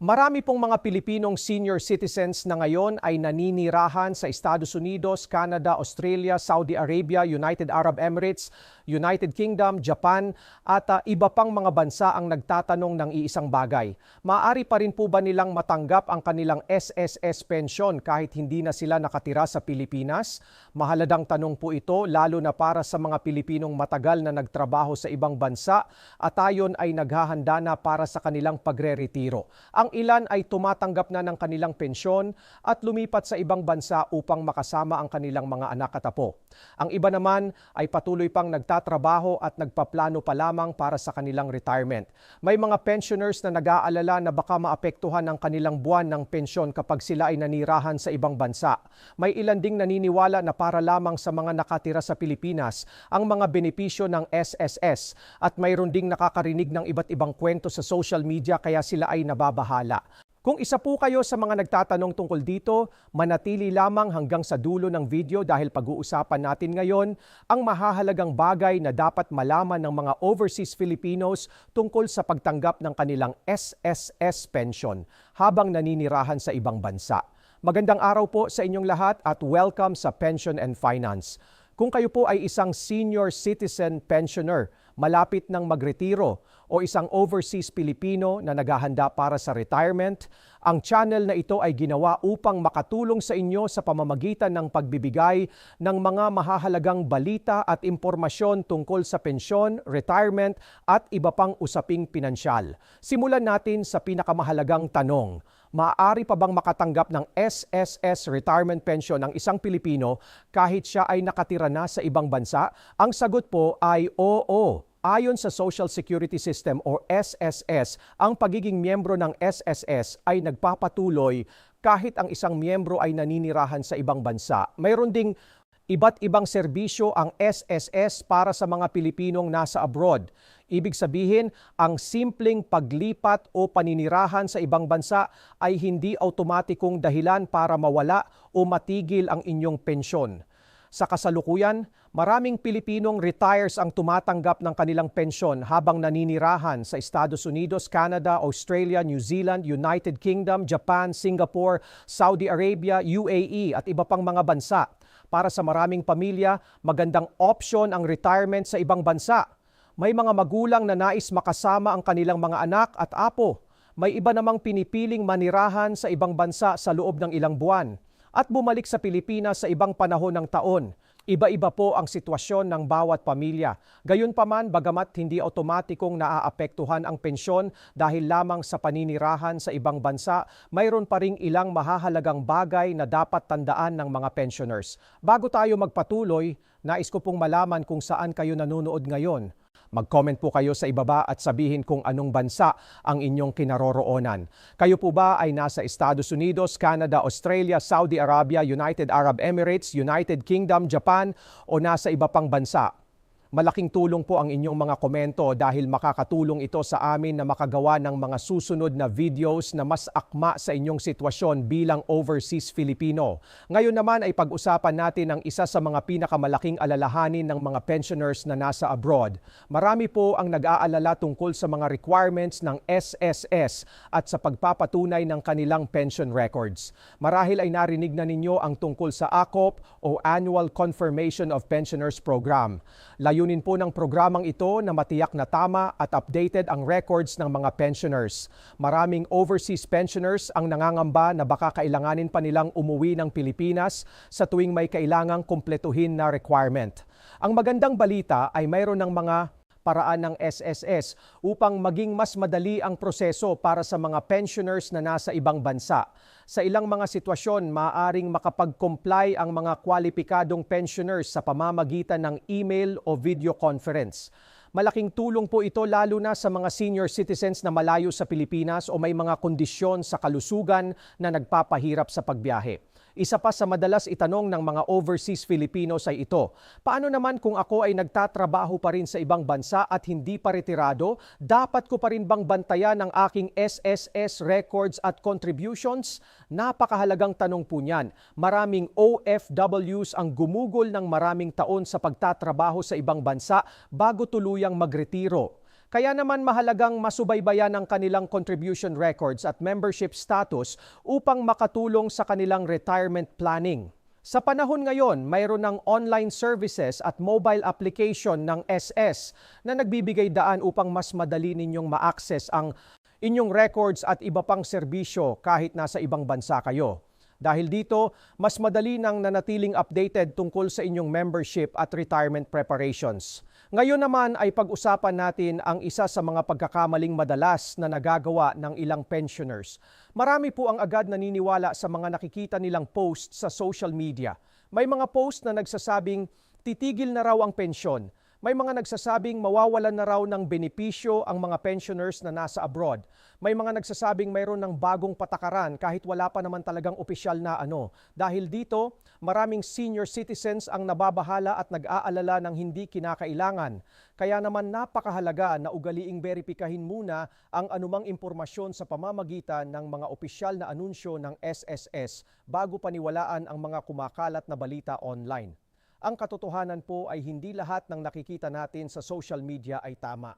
Marami pong mga Pilipinong senior citizens na ngayon ay naninirahan sa Estados Unidos, Canada, Australia, Saudi Arabia, United Arab Emirates, United Kingdom, Japan at iba pang mga bansa ang nagtatanong ng iisang bagay. Maaari pa rin po ba nilang matanggap ang kanilang SSS pension kahit hindi na sila nakatira sa Pilipinas? Mahalagang tanong po ito lalo na para sa mga Pilipinong matagal na nagtrabaho sa ibang bansa at ayon ay naghahanda na para sa kanilang pagre-retiro. Ang ilan ay tumatanggap na ng kanilang pensyon at lumipat sa ibang bansa upang makasama ang kanilang mga anak at apo. Ang iba naman ay patuloy pang nagtatrabaho at nagpaplano pa lamang para sa kanilang retirement. May mga pensioners na nag-aalala na baka maapektuhan ang kanilang buwan ng pensyon kapag sila ay nanirahan sa ibang bansa. May ilan ding naniniwala na para lamang sa mga nakatira sa Pilipinas ang mga benepisyo ng SSS at mayroon ding nakakarinig ng iba't ibang kwento sa social media kaya sila ay nababahala. Kung isa po kayo sa mga nagtatanong tungkol dito, manatili lamang hanggang sa dulo ng video dahil pag-uusapan natin ngayon ang mahahalagang bagay na dapat malaman ng mga overseas Filipinos tungkol sa pagtanggap ng kanilang SSS pension habang naninirahan sa ibang bansa. Magandang araw po sa inyong lahat at welcome sa Pension and Finance. Kung kayo po ay isang senior citizen pensioner, malapit ng magretiro o isang overseas Pilipino na naghahanda para sa retirement, ang channel na ito ay ginawa upang makatulong sa inyo sa pamamagitan ng pagbibigay ng mga mahahalagang balita at impormasyon tungkol sa pensyon, retirement at iba pang usaping pinansyal. Simulan natin sa pinakamahalagang tanong. Maaari pa bang makatanggap ng SSS retirement pension ang isang Pilipino kahit siya ay nakatira na sa ibang bansa? Ang sagot po ay oo. Ayon sa Social Security System o SSS, ang pagiging miyembro ng SSS ay nagpapatuloy kahit ang isang miyembro ay naninirahan sa ibang bansa. Mayroon ding iba't ibang serbisyo ang SSS para sa mga Pilipinong nasa abroad. Ibig sabihin, ang simpleng paglipat o paninirahan sa ibang bansa ay hindi automatikong dahilan para mawala o matigil ang inyong pensyon. Sa kasalukuyan, maraming Pilipinong retires ang tumatanggap ng kanilang pensyon habang naninirahan sa Estados Unidos, Canada, Australia, New Zealand, United Kingdom, Japan, Singapore, Saudi Arabia, UAE at iba pang mga bansa. Para sa maraming pamilya, magandang option ang retirement sa ibang bansa. May mga magulang na nais makasama ang kanilang mga anak at apo. May iba namang pinipiling manirahan sa ibang bansa sa loob ng ilang buwan at bumalik sa Pilipinas sa ibang panahon ng taon. Iba-iba po ang sitwasyon ng bawat pamilya. Gayunpaman, bagamat hindi otomatikong naaapektuhan ang pensyon dahil lamang sa paninirahan sa ibang bansa, mayroon pa ring ilang mahahalagang bagay na dapat tandaan ng mga pensioners. Bago tayo magpatuloy, nais ko pong malaman kung saan kayo nanonood ngayon. Mag-comment po kayo sa ibaba at sabihin kung anong bansa ang inyong kinaroroonan. Kayo po ba ay nasa Estados Unidos, Canada, Australia, Saudi Arabia, United Arab Emirates, United Kingdom, Japan o nasa iba pang bansa? Malaking tulong po ang inyong mga komento dahil makakatulong ito sa amin na makagawa ng mga susunod na videos na mas akma sa inyong sitwasyon bilang overseas Filipino. Ngayon naman ay pag-usapan natin ang isa sa mga pinakamalaking alalahanin ng mga pensioners na nasa abroad. Marami po ang nag-aalala tungkol sa mga requirements ng SSS at sa pagpapatunay ng kanilang pension records. Marahil ay narinig na ninyo ang tungkol sa ACOP o Annual Confirmation of Pensioners Program. Layunin po ng programang ito na matiyak na tama at updated ang records ng mga pensioners. Maraming overseas pensioners ang nangangamba na baka kailanganin pa nilang umuwi ng Pilipinas sa tuwing may kailangang kumpletuhin na requirement. Ang magandang balita ay mayroon ng mga paraan ng SSS upang maging mas madali ang proseso para sa mga pensioners na nasa ibang bansa. Sa ilang mga sitwasyon, maaaring makapag-comply ang mga kwalipikadong pensioners sa pamamagitan ng email o video conference. Malaking tulong po ito lalo na sa mga senior citizens na malayo sa Pilipinas o may mga kondisyon sa kalusugan na nagpapahirap sa pagbiyahe. Isa pa sa madalas itanong ng mga overseas Filipinos ay ito. Paano naman kung ako ay nagtatrabaho pa rin sa ibang bansa at hindi pa retirado? Dapat ko pa rin bang bantayan ang aking SSS records at contributions? Napakahalagang tanong po niyan. Maraming OFWs ang gumugol ng maraming taon sa pagtatrabaho sa ibang bansa bago tuluyang magretiro. Kaya naman mahalagang masubaybayan ang kanilang contribution records at membership status upang makatulong sa kanilang retirement planning. Sa panahon ngayon, mayroon ng online services at mobile application ng SS na nagbibigay daan upang mas madali ninyong ma-access ang inyong records at iba pang serbisyo kahit nasa ibang bansa kayo. Dahil dito, mas madali nang nanatiling updated tungkol sa inyong membership at retirement preparations. Ngayon naman ay pag-usapan natin ang isa sa mga pagkakamaling madalas na nagagawa ng ilang pensioners. Marami po ang agad naniniwala sa mga nakikita nilang post sa social media. May mga post na nagsasabing titigil na raw ang pensyon. May mga nagsasabing mawawalan na raw ng benepisyo ang mga pensioners na nasa abroad. May mga nagsasabing mayroon ng bagong patakaran kahit wala pa naman talagang opisyal na ano. Dahil dito, maraming senior citizens ang nababahala at nag-aalala ng hindi kinakailangan. Kaya naman napakahalaga na ugaliing beripikahin muna ang anumang impormasyon sa pamamagitan ng mga opisyal na anunsyo ng SSS bago paniwalaan ang mga kumakalat na balita online. Ang katotohanan po ay hindi lahat ng nakikita natin sa social media ay tama.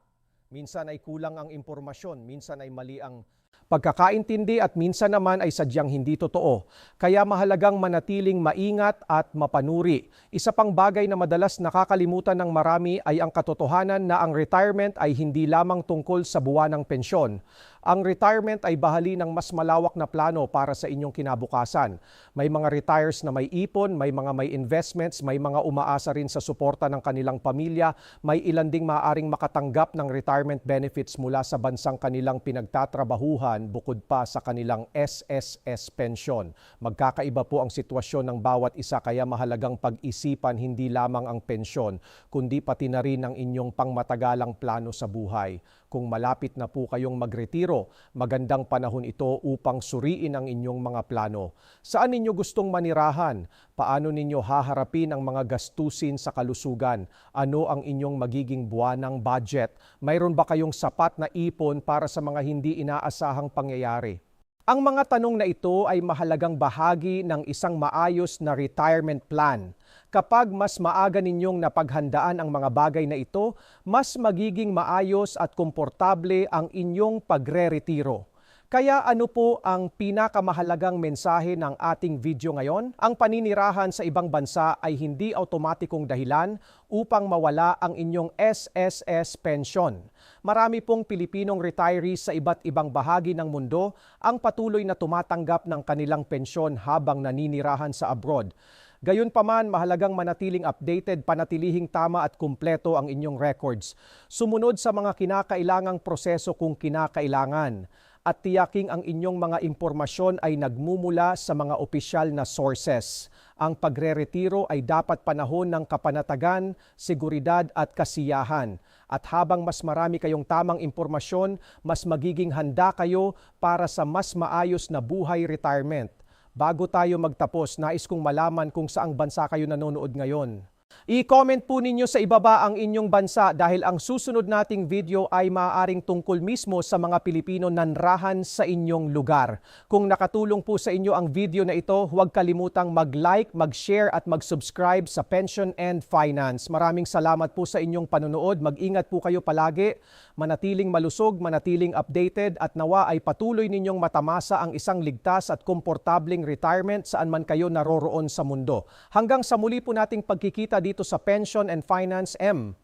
Minsan ay kulang ang impormasyon, minsan ay mali ang pagkakaintindi at minsan naman ay sadyang hindi totoo. Kaya mahalagang manatiling maingat at mapanuri. Isa pang bagay na madalas nakakalimutan ng marami ay ang katotohanan na ang retirement ay hindi lamang tungkol sa buwanang pensyon. Ang retirement ay bahagi ng mas malawak na plano para sa inyong kinabukasan. May mga retires na may ipon, may mga may investments, may mga umaasa rin sa suporta ng kanilang pamilya, may ilan ding maaaring makatanggap ng retirement benefits mula sa bansang kanilang pinagtatrabahuhan bukod pa sa kanilang SSS pension. Magkakaiba po ang sitwasyon ng bawat isa kaya mahalagang pag-isipan hindi lamang ang pensyon, kundi pati na rin ang inyong pangmatagalang plano sa buhay. Kung malapit na po kayong magretiro, magandang panahon ito upang suriin ang inyong mga plano. Saan ninyo gustong manirahan? Paano ninyo haharapin ang mga gastusin sa kalusugan? Ano ang inyong magiging buwanang budget? Mayroon ba kayong sapat na ipon para sa mga hindi inaasahang pangyayari? Ang mga tanong na ito ay mahalagang bahagi ng isang maayos na retirement plan. Kapag mas maaga ninyong napaghandaan ang mga bagay na ito, mas magiging maayos at komportable ang inyong pagre-retiro. Kaya ano po ang pinakamahalagang mensahe ng ating video ngayon? Ang paninirahan sa ibang bansa ay hindi automatikong dahilan upang mawala ang inyong SSS pension. Marami pong Pilipinong retirees sa iba't ibang bahagi ng mundo ang patuloy na tumatanggap ng kanilang pensyon habang naninirahan sa abroad. Gayunpaman, mahalagang manatiling updated, panatilihing tama at kumpleto ang inyong records. Sumunod sa mga kinakailangang proseso kung kinakailangan. At tiyaking ang inyong mga impormasyon ay nagmumula sa mga opisyal na sources. Ang pagre-retiro ay dapat panahon ng kapanatagan, seguridad at kasiyahan. At habang mas marami kayong tamang impormasyon, mas magiging handa kayo para sa mas maayos na buhay retirement. Bago tayo magtapos, nais kong malaman kung saang bansa kayo nanonood ngayon. I-comment po ninyo sa ibaba ang inyong bansa dahil ang susunod nating video ay maaaring tungkol mismo sa mga Pilipino nanrahan sa inyong lugar. Kung nakatulong po sa inyo ang video na ito, huwag kalimutang mag-like, mag-share at mag-subscribe sa Pension and Finance. Maraming salamat po sa inyong panonood. Mag-ingat po kayo palagi, manatiling malusog, manatiling updated at nawa ay patuloy ninyong matamasa ang isang ligtas at komportableng retirement saan man kayo naroroon sa mundo. Hanggang sa muli po nating pagkikita dito sa Pension and Finance M.